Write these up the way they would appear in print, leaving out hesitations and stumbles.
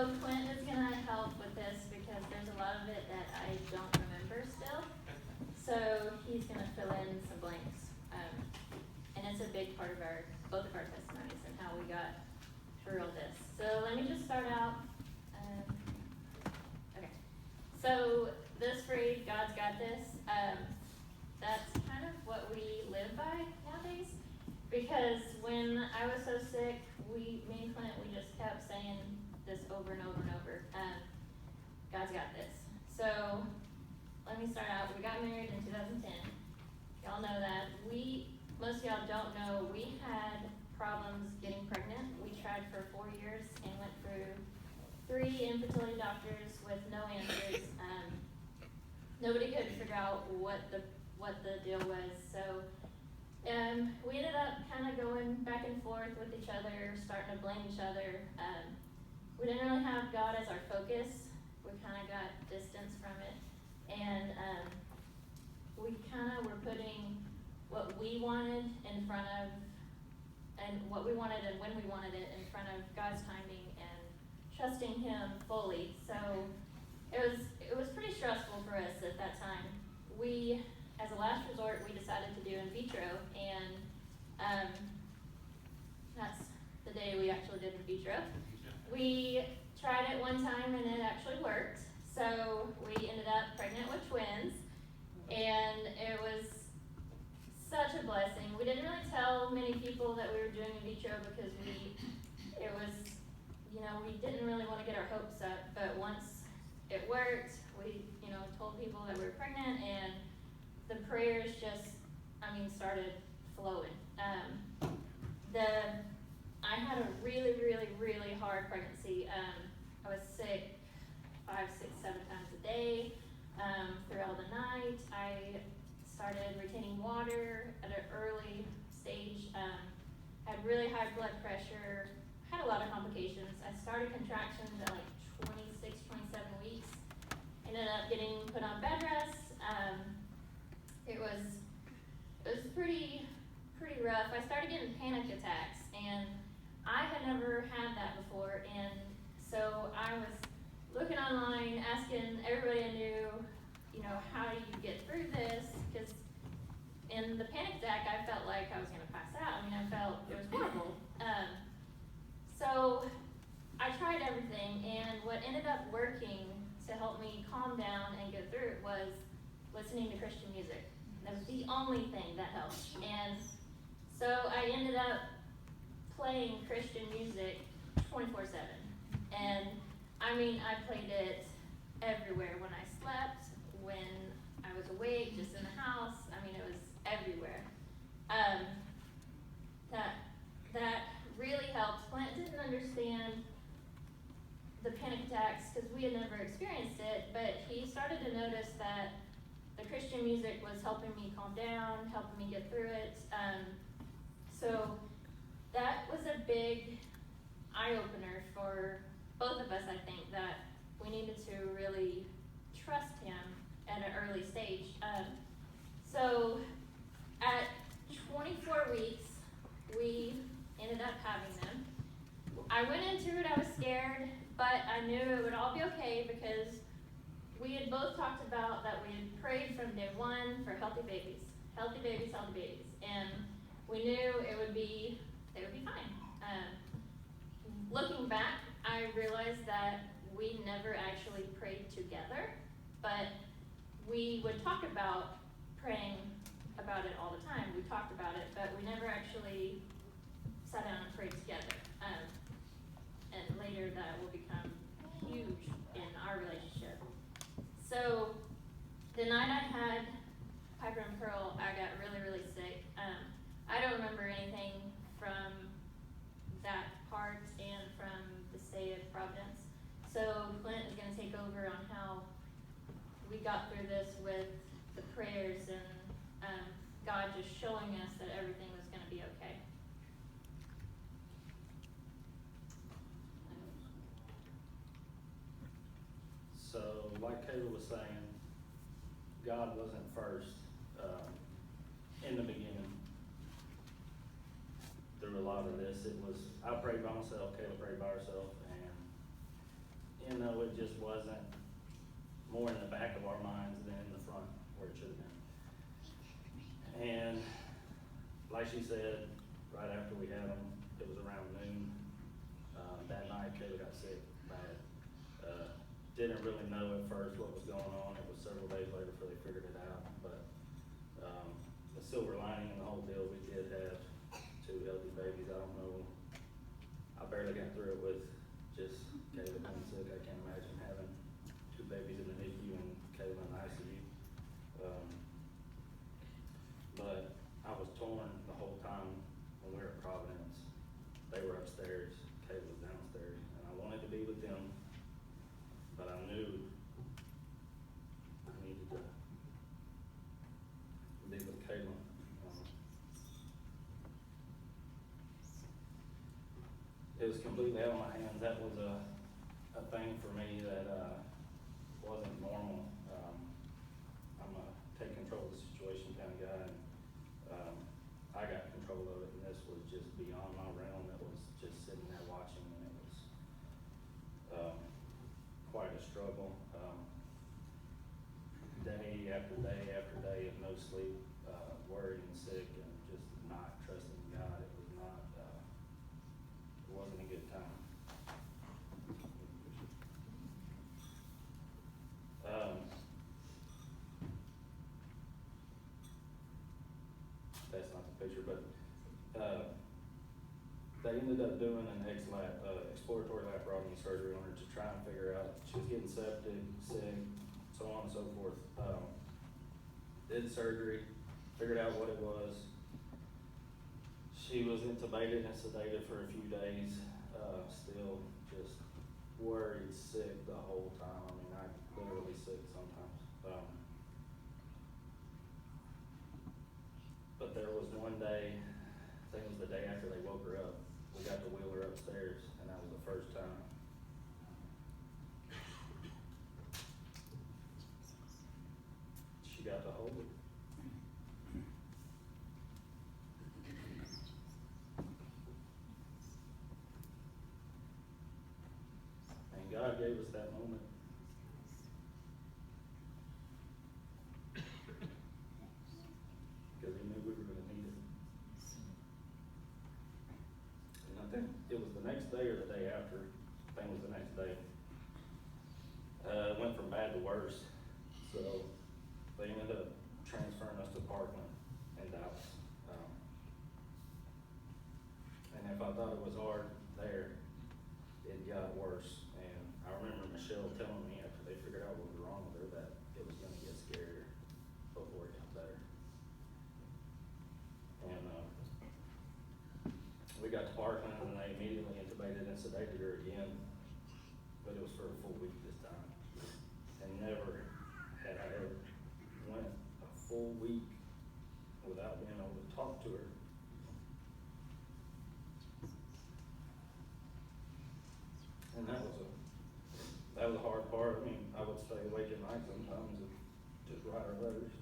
So Clint is gonna help with this because there's a lot of it that I don't remember still. So he's gonna fill in some blanks. And it's a big part of both of our testimonies and how we got through all this. So let me just start out. Okay. So this phrase, God's got this, that's kind of what we live by nowadays. Because when I was so sick, me and Clint, we just kept saying this over and over and over. God's got this. So let me start out. We got married in 2010. Y'all know that. Most of y'all don't know, we had problems getting pregnant. We tried for 4 years and went through 3 infertility doctors with no answers. Nobody could figure out what the deal was. So we ended up kind of going back and forth with each other, starting to blame each other. We didn't really have God as our focus. We kind of got distance from it. And we kind of were putting what we wanted in front of, and what we wanted and when we wanted it in front of God's timing and trusting Him fully. So it was pretty stressful for us at that time. We, as a last resort, we decided to do in vitro, and that's the day we actually did in vitro. We tried it one time and it actually worked. So we ended up pregnant with twins, and it was such a blessing. We didn't really tell many people that we were doing in vitro because we didn't really want to get our hopes up, but once it worked, we, told people that we were pregnant, and the prayers just, started flowing. I had a really, really, really hard pregnancy. I was sick 5, 6, 7 times a day, throughout the night. I started retaining water at an early stage, had really high blood pressure, had a lot of complications. I started contractions at like 26, 27 weeks, ended up getting put on bed rest. It was pretty rough. I started getting panic attacks, and I had never had that before, and so I was looking online, asking everybody I knew, how do you get through this? Because in the panic attack, I felt like I was going to pass out. I felt it was horrible. So I tried everything, and what ended up working to help me calm down and get through it was listening to Christian music. That was the only thing that helped. And so I ended up playing Christian music 24/7. And I played it everywhere, when I slept, when I was awake, just in the house. It was everywhere. That really helped. Clint didn't understand the panic attacks because we had never experienced it, but he started to notice that the Christian music was helping me calm down, helping me get through it. So that was a big eye-opener for both of us, I think, that we needed to really trust Him at an early stage. So at 24 weeks, we ended up having them. I went into it, I was scared, but I knew it would all be okay because we had both talked about that we had prayed from day one for healthy babies. Healthy babies, healthy babies. And we knew they would be fine. Looking back, I realized that we never actually prayed together, but we would talk about praying about it all the time. We talked about it, but we never actually sat down and prayed together. And later that will become huge in our relationship. So the night I had Piper and Pearl, I got really, really sick. I don't remember anything from that part and from the stay of Providence. So Clint is going to take over on how we got through this with the prayers and God just showing us that everything was going to be okay. So, like Kayla was saying, God wasn't first in the beginning. Through a lot of this, it was I prayed by myself, Kayla prayed by herself, and you know, it just wasn't more in the back of our minds than in the front where it should have been. And like she said, right after we had them, it was around noon. That night, Kayla got sick bad. Didn't really know at first what was going on. It was several days later before they figured it out. But the silver lining in the whole deal, we did have 2 healthy babies. I don't know. I barely got through it with just Kayla being sick. I can't imagine having 2 babies in the NICU and Kayla in the ICU. But I was torn the whole time when we were at Providence. They were upstairs, Kayla was downstairs, and I wanted to be with them, but I knew I needed to be with Kayla. It was completely out of my hands. That was a thing for me that wasn't normal. I'm a take control of the situation kind of guy, and I got control of it, and this was just beyond my realm. It was just sitting there watching, and it was quite a struggle. Day after day after day of no sleep, worried and sick, and just not trusting God. It was not, it wasn't a good time. That's not the picture, but they ended up doing an exploratory laparoscopy surgery on her to try and figure out, she was getting septic, sick, so on and so forth. Did surgery, figured out what it was. She was intubated and sedated for a few days, still just worried, sick the whole time. I mean, I literally sick sometimes. But there was one day, I think it was the day after they woke her up, we got to wheel her upstairs, and that was the first time. She got to hold it. And God gave us that moment. Because He knew we were going to need it. And I think it was the next day or the day after, I think it was the next day, it went from bad to worse. So they ended up transferring us to Parkland in Dallas. And if I thought it was hard there, it got worse. And I remember Michelle telling me after they figured out what was wrong with her that it was gonna get scarier before it got better. And we got to Parkland and they immediately intubated and sedated her again, but it was for a full week this time. And never had I ever went a full week without being able to talk to her. And that was a hard part. I mean, I would stay awake at night sometimes and just write her letters.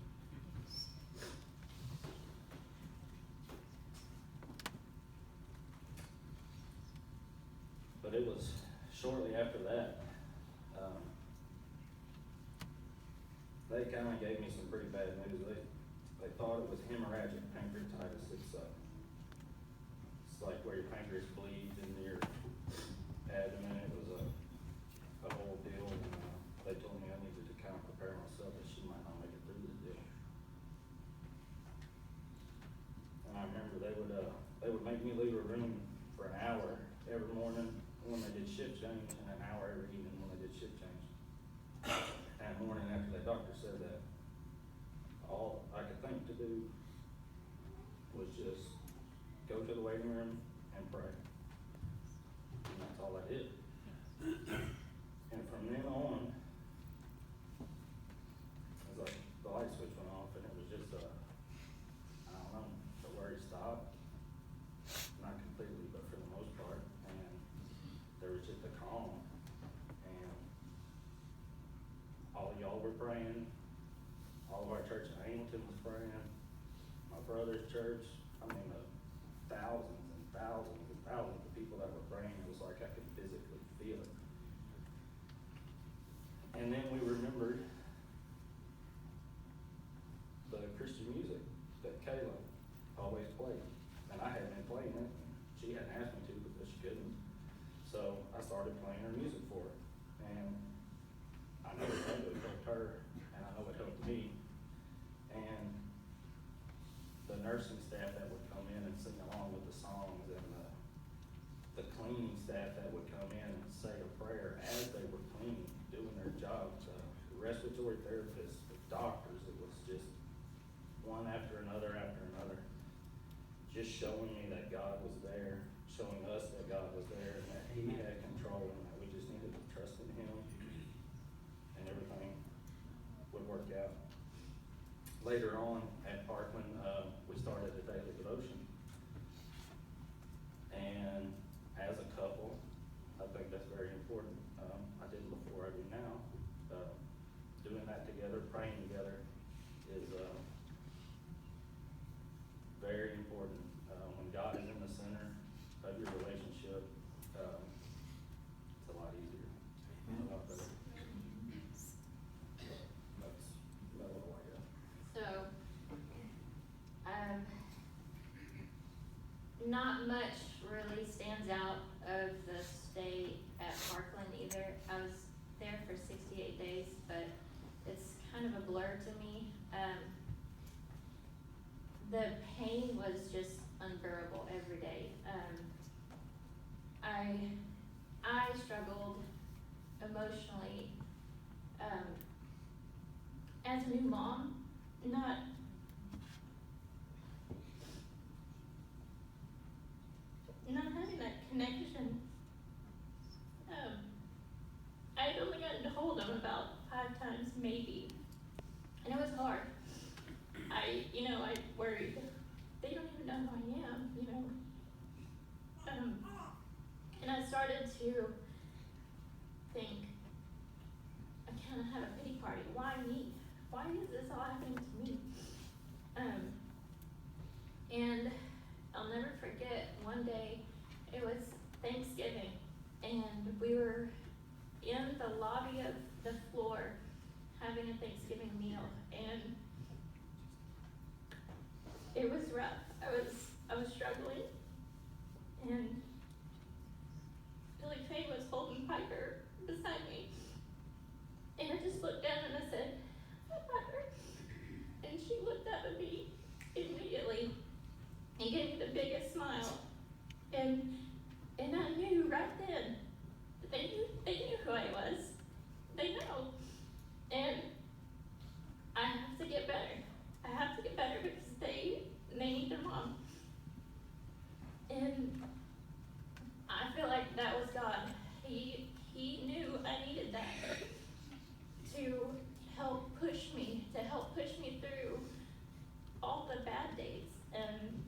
But it was shortly after that, they kind of gave me some pretty bad news. They thought it was hemorrhagic pancreatitis. It's like where your pancreas bleeds into your abdomen. It was a whole deal, and they told me I needed to kind of prepare myself that she might not make it through this deal. And I remember they would make me leave a room for an hour every morning when they did shift change, and an hour every evening when they did shift change. That morning after the doctor said that, all I could think to do was just go to the waiting room and pray. And that's all I did. And from then on, it was like the light switch went off, and it was just I don't know, the worry stopped. Not completely, but for the most part. And there was just a calm. And all of y'all were praying. All of our church in Hamilton was praying. My brother's church, I mean, thousands and thousands and thousands of people that were praying. It was like I could physically feel it. couldn't. So I started playing her music for her, and I know it helped her, and I know it helped me. And the nursing staff that would come in and sing along with the songs, and the cleaning staff that would come in and say a prayer as they were cleaning, doing their job, the respiratory therapists, the doctors, it was just one after another, just showing me that God was there, showing us that God was there, and that He had control, and that we just needed to trust in Him, and everything would work out. Later on at Parkland, we started a daily devotion, and as a couple, I think that's very important. I did it before, I do now. Doing that together, praying together is very important. When God is in the center of your relationship, it's a lot easier, a lot better. That's about all I got. So, not much really stands out of the stay at Parkland either. I was there for 68 days, but it's kind of a blur to me. The pain was just unbearable every day. I struggled emotionally as a new mom, not having that connection. I'd only gotten to hold them about 5 times maybe, and it was hard. I worried, they don't even know who I am, and I started to think, I kind of had a pity party. Why me? Why is this all happening to me? And I'll never forget one day, it was Thanksgiving, and we were in the lobby of the floor having a Thanksgiving meal, and it was rough. I was struggling, and Billy Faye was holding Piper beside me, and I just looked down and I said, "Hi, Piper," and she looked up at me immediately and gave me the biggest smile, and I knew right then that they knew who I was. They know, and I have to get better. I have to get better because they need their mom. And I feel like that was God. He knew I needed that to help push me through all the bad days, and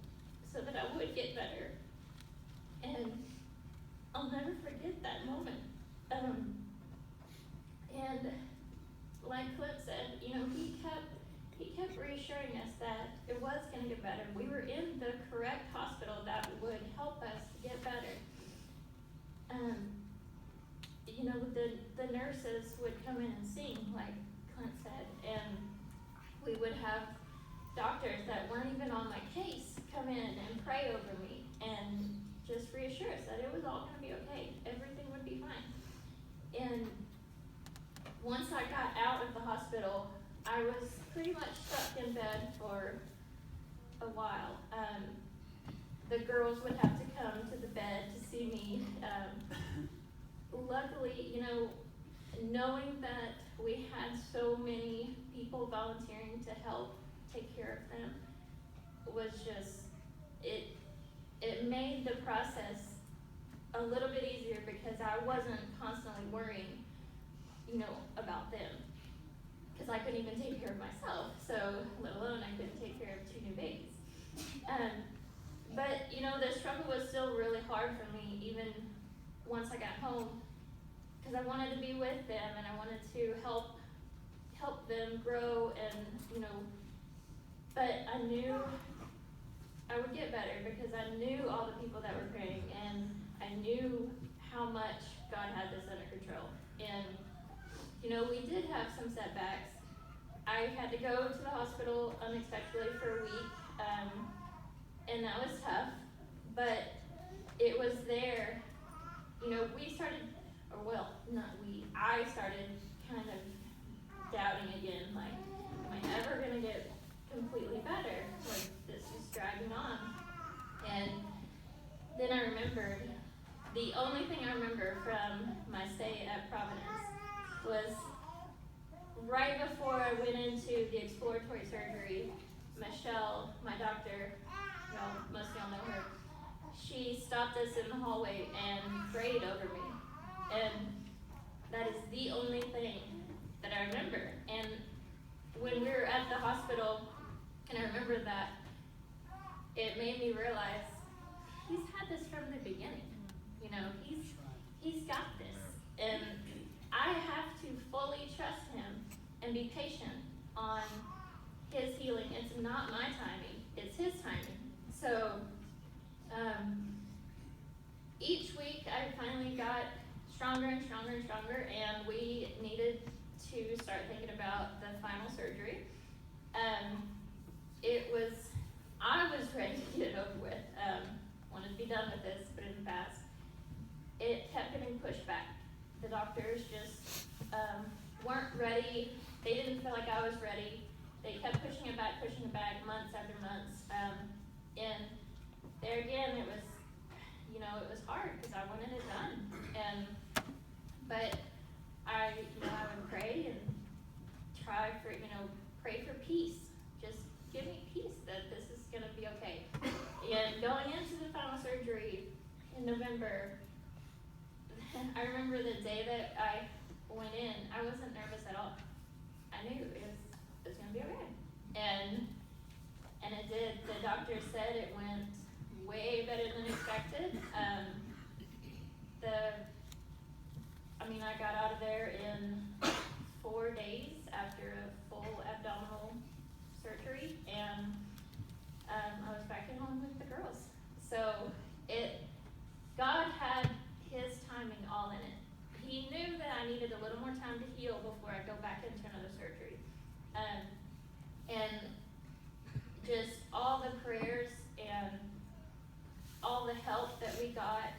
so that I would get better. And I'll never forget that moment. And like Clint said, he kept reassuring us that it was going to get better. We were in the correct hospital that would help us to get better. The nurses would come in and sing, like Clint said, and we would have doctors that weren't even on my case come in and pray over me and just reassure us that it was all going to be okay. Everything would be fine. And once I got out of the hospital, I was pretty much stuck in bed for a while. The girls would have to come to the bed to see me. Luckily, knowing that we had so many people volunteering to help take care of them was just, it made the process a little bit easier because I wasn't constantly worrying, about them. Because I couldn't even take care of myself, so let alone I couldn't take care of 2 new babies. But the struggle was still really hard for me, even once I got home, because I wanted to be with them and I wanted to help them grow, and but I knew I would get better because I knew all the people that were praying, and I knew how much God had this under control. And we did have some setbacks. I had to go to the hospital unexpectedly for a week, and that was tough, but it was there remembered, the only thing I remember from my stay at Providence was right before I went into the exploratory surgery, Michelle, my doctor, most of y'all know her, she stopped us in the hallway and prayed over me. And that is the only thing that I remember. And when we were at the hospital, and I remember that, it made me realize he's had this from the beginning. He's got this. And I have to fully trust him and be patient on his healing. It's not my timing, it's his timing. So each week I finally got stronger and stronger and stronger, and we needed to start thinking about the final surgery. I was ready to get it over with, wanted to be done with this, but in the past, it kept getting pushed back. The doctors just weren't ready. They didn't feel like I was ready. They kept pushing it back, months after months. And there again, it was hard because I wanted it done. But I would pray and try for, pray for peace. Just give me peace that this is gonna be okay. And going into the final surgery in November, I remember the day that I went in, I wasn't nervous at all. I knew it was gonna be okay. And it did. The doctor said it went way better than expected. I got out of there in 4 days after a full abdominal surgery, and I was back at home with the girls. So God had his timing all in it. He knew that I needed a little more time to heal before I go back into another surgery. And just all the prayers and all the help that we got,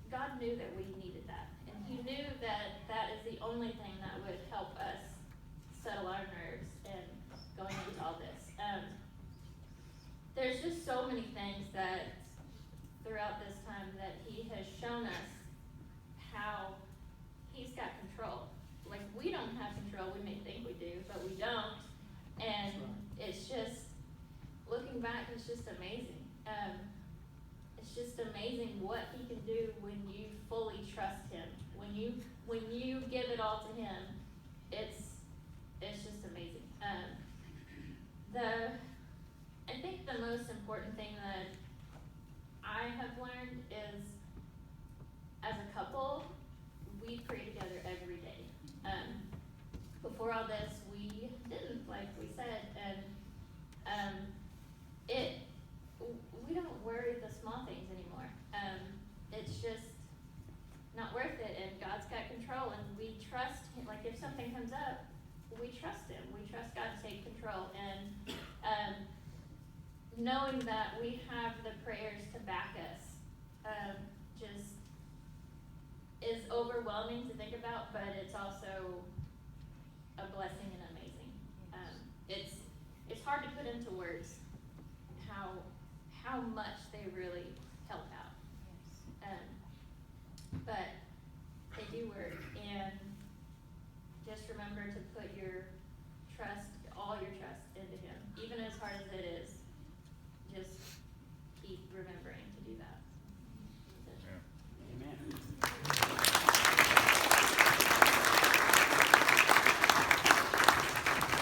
God knew that we needed that. And he knew that that is the only thing that would help us settle our nerves and going into all this. There's just so many things that throughout this time that he has shown us how he's got control. Like, we don't have control. We may think we do, but we don't. And it's just, looking back, it's just amazing. It's just amazing what he can do when you fully trust him. When you give it all to him, it's just amazing. I think the most important thing that I have learned is, as a couple, we pray together every day. Before all this, we didn't, like we said, and we don't worry the small things anymore. It's just not worth it, and God's got control, and we trust him. Like, if something comes up, we trust him. We trust God to take control, and knowing that we have the prayers to back us just is overwhelming to think about, but it's also a blessing and amazing. It's hard to put into words how much they really